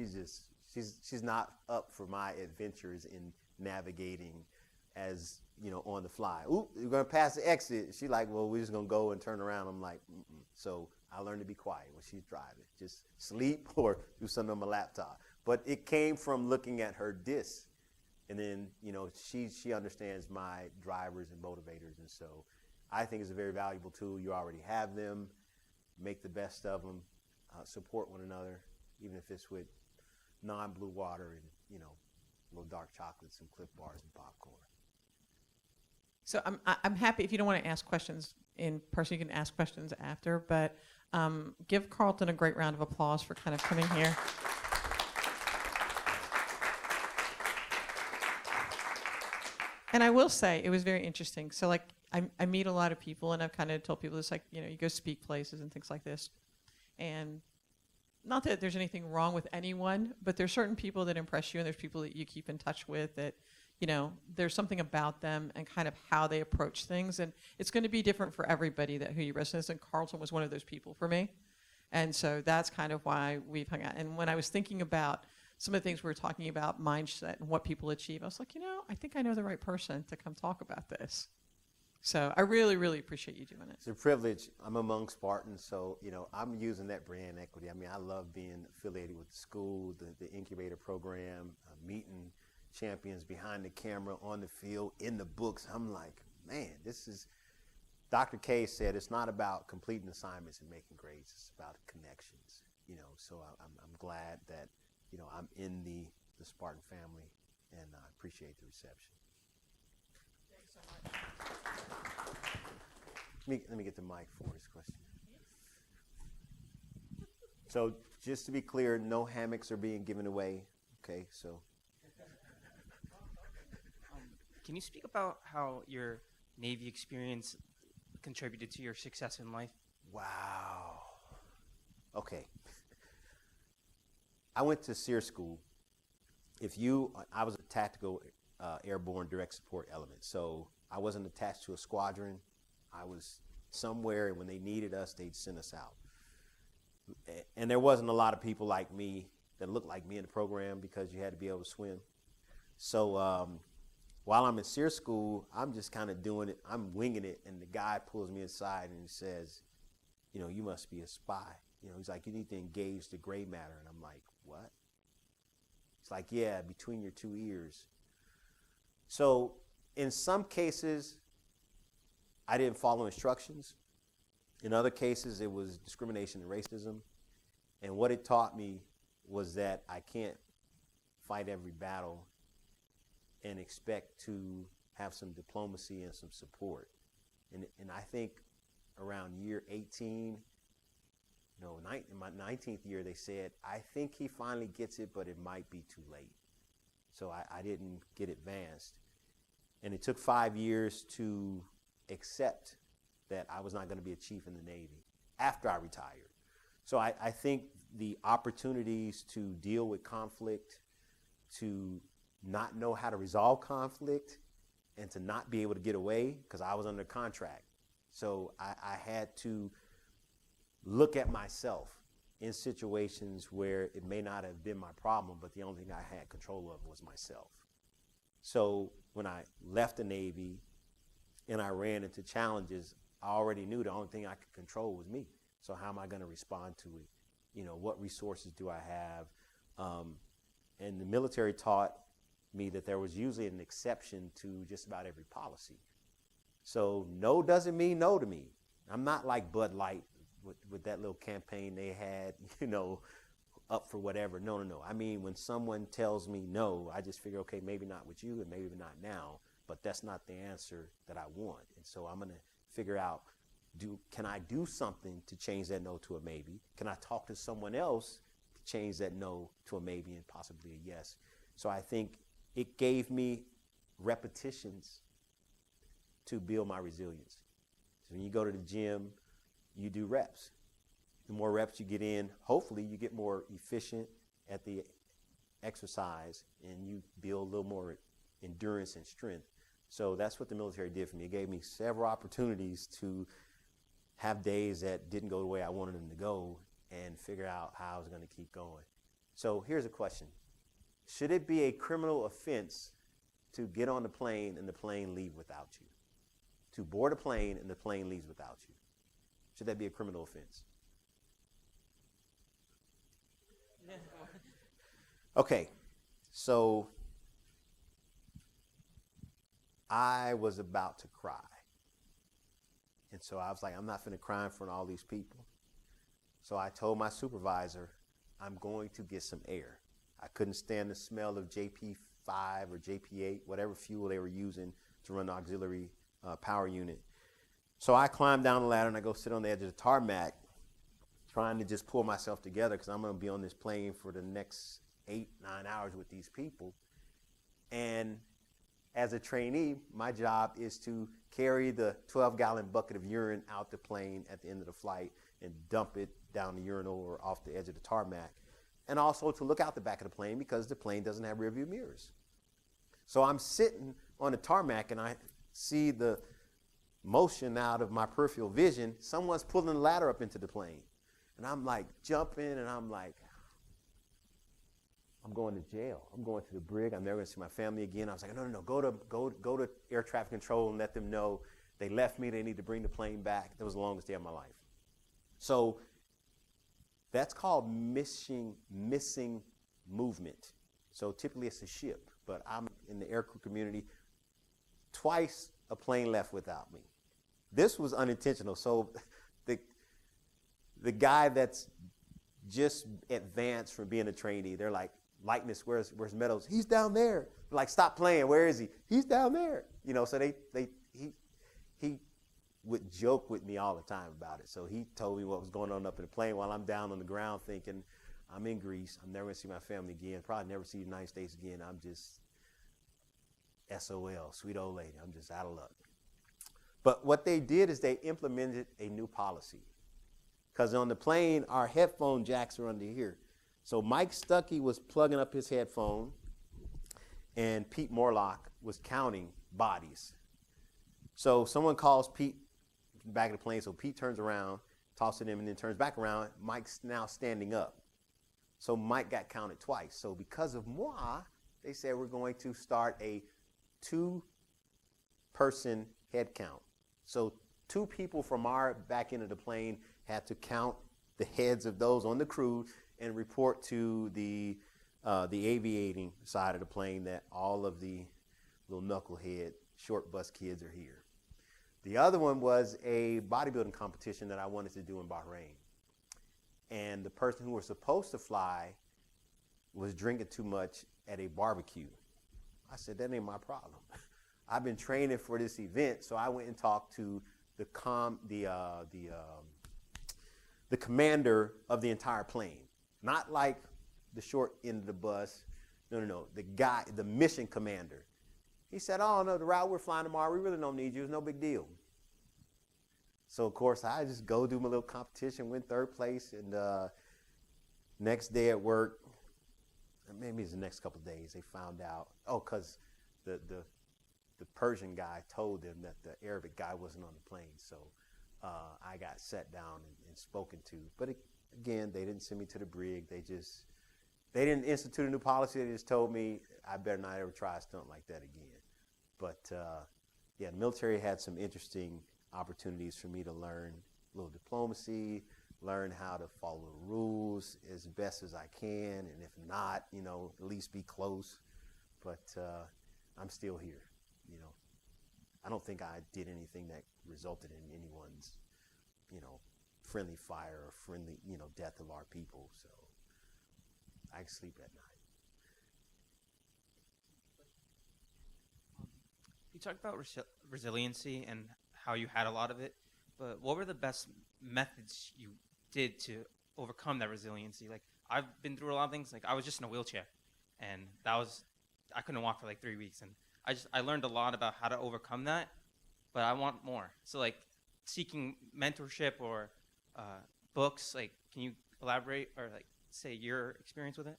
she's not up for my adventures in navigating as on the fly. Oop, you're gonna pass the exit. She's like, well, we're just gonna go and turn around. I'm like, mm-mm. So I learned to be quiet when she's driving. Just sleep or do something on my laptop. But it came from looking at her disc. And then, she understands my drivers and motivators. And so I think it's a very valuable tool. You already have them. Make the best of them. Support one another, even if it's with non-blue water and, little dark chocolate, some Cliff Bars and popcorn. So I'm happy if you don't want to ask questions in person, you can ask questions after, but give Karlton a great round of applause for kind of coming here. And I will say, it was very interesting. So like, I meet a lot of people, and I've kind of told people this, like, you go speak places and things like this. And not that there's anything wrong with anyone, but there's certain people that impress you, and there's people that you keep in touch with that, there's something about them and kind of how they approach things. And it's going to be different for everybody who you resonate with. And Karlton was one of those people for me. And so that's kind of why we've hung out. And when I was thinking about some of the things we were talking about, mindset and what people achieve, I was like, I think I know the right person to come talk about this. So I really, really appreciate you doing it. It's a privilege. I'm among Spartans, so I'm using that brand equity. I mean, I love being affiliated with the school, the incubator program, meeting champions behind the camera, on the field, in the books. I'm like, man, Dr. K said it's not about completing assignments and making grades. It's about connections. So I'm glad that I'm in the Spartan family, and I appreciate the reception. Thanks so much. Let me get the mic for his question. So just to be clear, no hammocks are being given away. Okay, so. Can you speak about how your Navy experience contributed to your success in life? Wow. Okay. I went to SEER school. I was a tactical airborne direct support element. So I wasn't attached to a squadron. I was somewhere, and when they needed us, they'd send us out. And there wasn't a lot of people like me that looked like me in the program because you had to be able to swim. So while I'm in SEER school, I'm just kind of doing it. I'm winging it, and the guy pulls me aside and he says, you must be a spy. He's like, you need to engage the gray matter. And I'm like, what? It's like, yeah, between your two ears. So in some cases, I didn't follow instructions. In other cases, it was discrimination and racism. And what it taught me was that I can't fight every battle and expect to have some diplomacy and some support. And I think around year 18, no, in my 19th year, they said, I think he finally gets it, but it might be too late. So I didn't get advanced. And it took 5 years to accept that I was not going to be a chief in the Navy after I retired. So I think the opportunities to deal with conflict, to not know how to resolve conflict, and to not be able to get away, because I was under contract. So I had to look at myself in situations where it may not have been my problem, but the only thing I had control of was myself. So when I left the Navy and I ran into challenges, I already knew the only thing I could control was me. So how am I going to respond to it? You know, what resources do I have? And the military taught me that there was usually an exception to just about every policy. So no doesn't mean no to me. I'm not like Bud Light with that little campaign they had, you know, up for whatever. No. I mean, when someone tells me no, I just figure, okay, maybe not with you and maybe not now, but that's not the answer that I want. And so I'm going to figure out, can I do something to change that no to a maybe? Can I talk to someone else to change that no to a maybe and possibly a yes? So I think it gave me repetitions to build my resilience. So when you go to the gym, you do reps. The more reps you get in, hopefully you get more efficient at the exercise and you build a little more endurance and strength. So that's what the military did for me. It gave me several opportunities to have days that didn't go the way I wanted them to go and figure out how I was going to keep going. So here's a question. Should it be a criminal offense to get on the plane and the plane leave without you? To board a plane and the plane leaves without you? Should that be a criminal offense? Okay, so I was about to cry. And so I was like, I'm not finna cry in front of all these people. So I told my supervisor, I'm going to get some air. I couldn't stand the smell of JP5 or JP8, whatever fuel they were using to run the auxiliary power unit. So I climbed down the ladder and I go sit on the edge of the tarmac, trying to just pull myself together because I'm going to be on this plane for the next 8-9 hours with these people. And as a trainee, my job is to carry the 12-gallon bucket of urine out the plane at the end of the flight and dump it down the urinal or off the edge of the tarmac. And also to look out the back of the plane because the plane doesn't have rear view mirrors. So I'm sitting on the tarmac and I see the motion out of my peripheral vision. Someone's pulling the ladder up into the plane. And I'm like jumping and I'm like, I'm going to jail. I'm going to the brig. I'm never going to see my family again. I was like, no, go to air traffic control and let them know they left me. They need to bring the plane back. That was the longest day of my life. So that's called missing movement. So typically it's a ship, but I'm in the aircrew community. Twice a plane left without me. This was unintentional. So the guy that's just advanced from being a trainee, they're like, Lightness, where's Meadows? He's down there. They're like, stop playing. Where is he? He's down there. You know, so he would joke with me all the time about it. So he told me what was going on up in the plane while I'm down on the ground thinking, I'm in Greece. I'm never going to see my family again. Probably never see the United States again. I'm just SOL, sweet old lady. I'm just out of luck. But what they did is they implemented a new policy. Because on the plane, our headphone jacks are under here. So Mike Stuckey was plugging up his headphone, and Pete Morlock was counting bodies. So someone calls Pete back of the plane, so Pete turns around, talks to them, and then turns back around. Mike's now standing up. So Mike got counted twice. So because of moi, they said we're going to start a 2-person head count. So 2 people from our back end of the plane had to count the heads of those on the crew and report to the aviating side of the plane that all of the little knucklehead short bus kids are here. The other one was a bodybuilding competition that I wanted to do in Bahrain. And the person who was supposed to fly was drinking too much at a barbecue. I said, that ain't my problem. I've been training for this event, so I went and talked to the commander of the entire plane, not like the short end of the bus. No. The guy, the mission commander. He said, "Oh no, the route we're flying tomorrow, we really don't need you. It's no big deal." So of course I just go do my little competition, win third place, and next day at work, maybe it's the next couple of days, they found out. Oh, because the Persian guy told them that the Arabic guy wasn't on the plane. So I got sat down and spoken to. But again, they didn't send me to the brig. They didn't institute a new policy. They just told me I better not ever try a stunt like that again. But yeah, the military had some interesting opportunities for me to learn a little diplomacy, learn how to follow the rules as best as I can, and if not, at least be close. But I'm still here. I don't think I did anything that resulted in anyone's, friendly fire or friendly, death of our people. So I can sleep at night. You talked about resiliency and how you had a lot of it, but what were the best methods you did to overcome that resiliency? Like, I've been through a lot of things. Like, I was just in a wheelchair, and I couldn't walk for like 3 weeks, and I learned a lot about how to overcome that, but I want more. So like seeking mentorship or books, like, can you elaborate or like say your experience with it?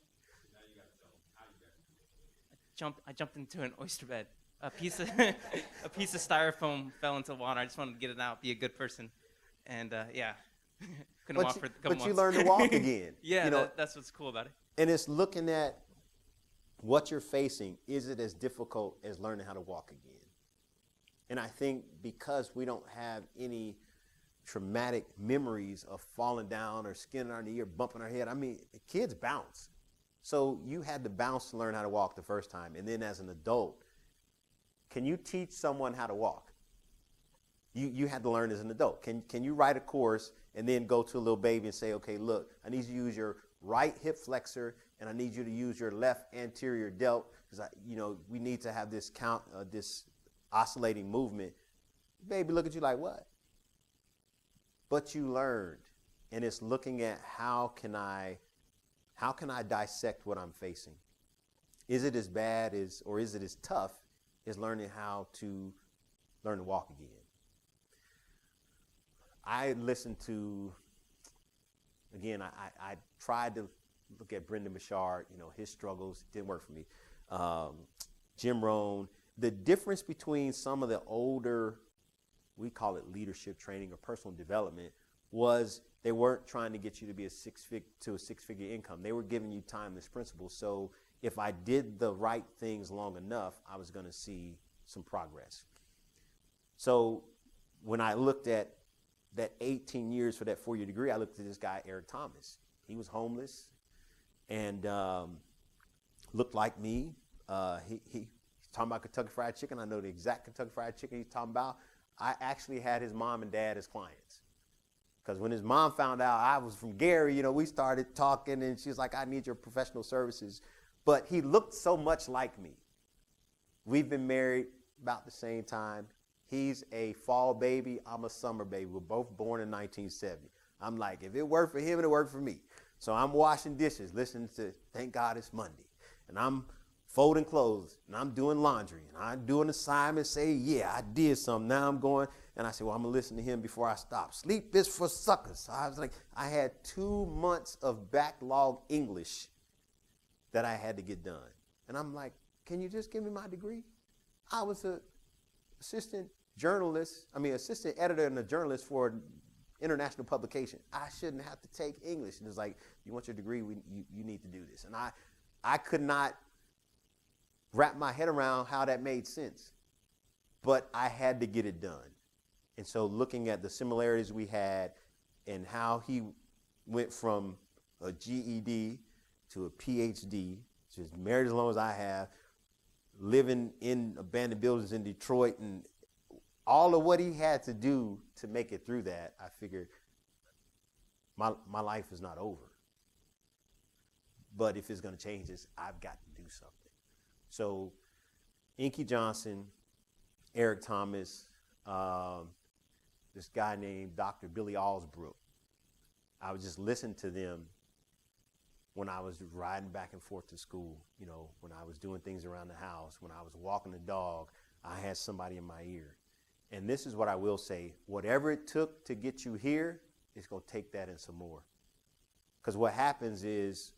Now you gotta tell them how you got to do it. I jumped into an oyster bed. A piece of styrofoam fell into the water. I just wanted to get it out, be a good person, and yeah, couldn't walk for a couple months. But you learned to walk again. Yeah, that's what's cool about it. And it's looking at what you're facing. Is it as difficult as learning how to walk again? And I think because we don't have any traumatic memories of falling down or skinning our knee or bumping our head. I mean, kids bounce. So you had to bounce to learn how to walk the first time. And then as an adult, can you teach someone how to walk? You had to learn as an adult. Can you write a course and then go to a little baby and say, okay, look, I need you to use your right hip flexor and I need you to use your left anterior delt because we need to have this this oscillating movement. Baby, look at you like, what? But you learned, and it's looking at how can I dissect what I'm facing? Is it as bad as, or is it as tough as learning how to learn to walk again? I listened to, again, I tried to look at Brendan Bouchard, his struggles, didn't work for me. Jim Rohn, the difference between some of the older, we call it leadership training or personal development, was they weren't trying to get you to be a six-figure income. They were giving you timeless principles. So if I did the right things long enough, I was going to see some progress. So when I looked at that 18 years for that 4-year degree, I looked at this guy, Eric Thomas. He was homeless and looked like me. He's talking about Kentucky Fried Chicken. I know the exact Kentucky Fried Chicken he's talking about. I actually had his mom and dad as clients. Because when his mom found out I was from Gary, we started talking and she was like, I need your professional services. But he looked so much like me. We've been married about the same time. He's a fall baby. I'm a summer baby. We're both born in 1970. I'm like, if it worked for him, it worked for me. So I'm washing dishes, listening to Thank God It's Monday. And I'm folding clothes, and I'm doing laundry, and I'm doing assignments, say, yeah, I did something. Now I'm going, and I said, well, I'm going to listen to him before I stop. Sleep is for suckers. So I was like, I had 2 months of backlog English that I had to get done. And I'm like, can you just give me my degree? I was an assistant editor and a journalist for an international publication. I shouldn't have to take English. And it's like, you want your degree, you need to do this. And I could not wrap my head around how that made sense, but I had to get it done. And so looking at the similarities we had and how he went from a GED to a PhD, just married as long as I have, living in abandoned buildings in Detroit, and all of what he had to do to make it through that, I figured my life is not over. But if it's going to change this, I've got to do something. So Inky Johnson, Eric Thomas, this guy named Dr. Billy Alsbrook. I would just listen to them when I was riding back and forth to school, you know, when I was doing things around the house, when I was walking the dog, I had somebody in my ear. And this is what I will say, whatever it took to get you here, it's going to take that and some more. Because what happens is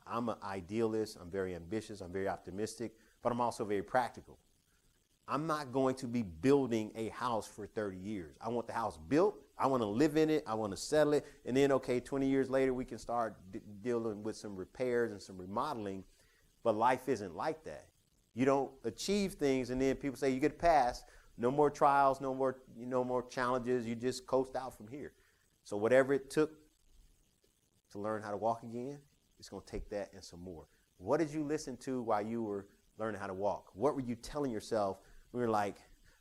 I'm an idealist, I'm very ambitious, I'm very optimistic, but I'm also very practical. I'm not going to be building a house for 30 years. I want the house built, I want to live in it, I want to settle it, and then, okay, 20 years later, we can start dealing with some repairs and some remodeling, but life isn't like that. You don't achieve things, and then people say you get past, no more trials, no more challenges, you just coast out from here. So whatever it took to learn how to walk again, it's going to take that and some more. What did you listen to while you were learning how to walk? What were you telling yourself when you're like,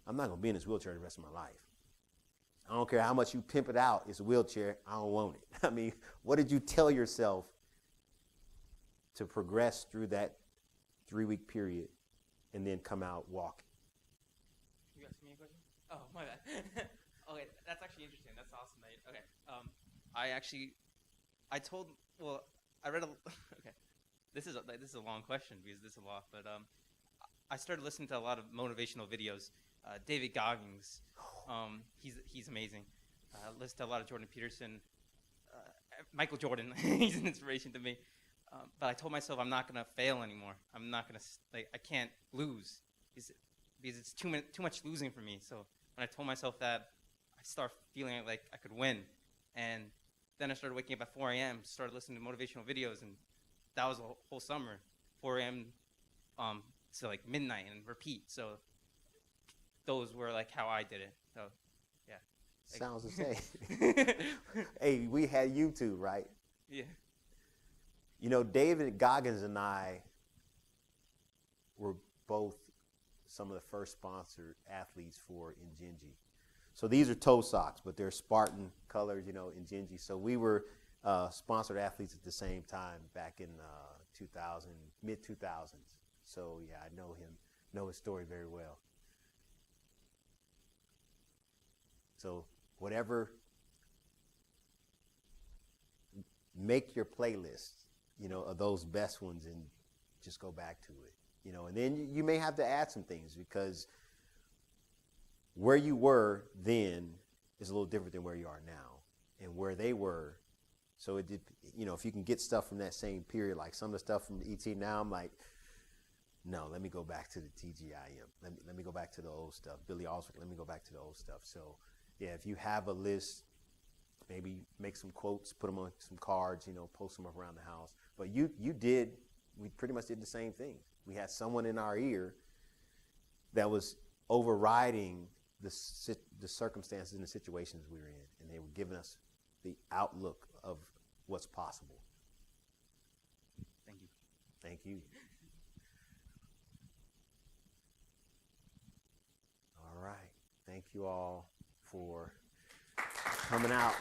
I'm not going to be in this wheelchair the rest of my life? I don't care how much you pimp it out, it's a wheelchair, I don't want it. I mean, what did you tell yourself to progress through that 3-week period and then come out walking? You asked me a question? Oh, my bad. Okay, that's actually interesting. That's awesome. Okay. I read okay. This is a long question because this is a lot, but I started listening to a lot of motivational videos. David Goggins, he's amazing. Listen to a lot of Jordan Peterson, Michael Jordan. He's an inspiration to me. But I told myself I'm not gonna fail anymore. I'm not gonna I can't lose because it's too much losing for me. So when I told myself that, I started feeling like I could win, and then I started waking up at 4 a.m. Started listening to motivational videos, and that was a whole summer, 4 a.m. To like midnight and repeat. So those were like how I did it. So yeah. Sounds the same. Hey, we had YouTube, right? Yeah. You know, David Goggins and I were both some of the first sponsored athletes for Injinji. So these are toe socks, but they're Spartan colors, you know, Injinji. So we were sponsored athletes at the same time back in 2000, mid-2000s. So yeah, I know his story very well. So whatever, make your playlist, you know, of those best ones and just go back to it, you know. And then you may have to add some things because where you were then is a little different than where you are now and where they were. So it did, you know, if you can get stuff from that same period, like some of the stuff from ET now, I'm like, no, let me go back to the TGIM. Let me go back to the old stuff. Billy Alsbrook, let me go back to the old stuff. So yeah, if you have a list, maybe make some quotes, put them on some cards, you know, post them up around the house. But we pretty much did the same thing. We had someone in our ear that was overriding the circumstances and the situations we were in, and they were giving us the outlook of what's possible. Thank you. Thank you. All right. Thank you all for coming out.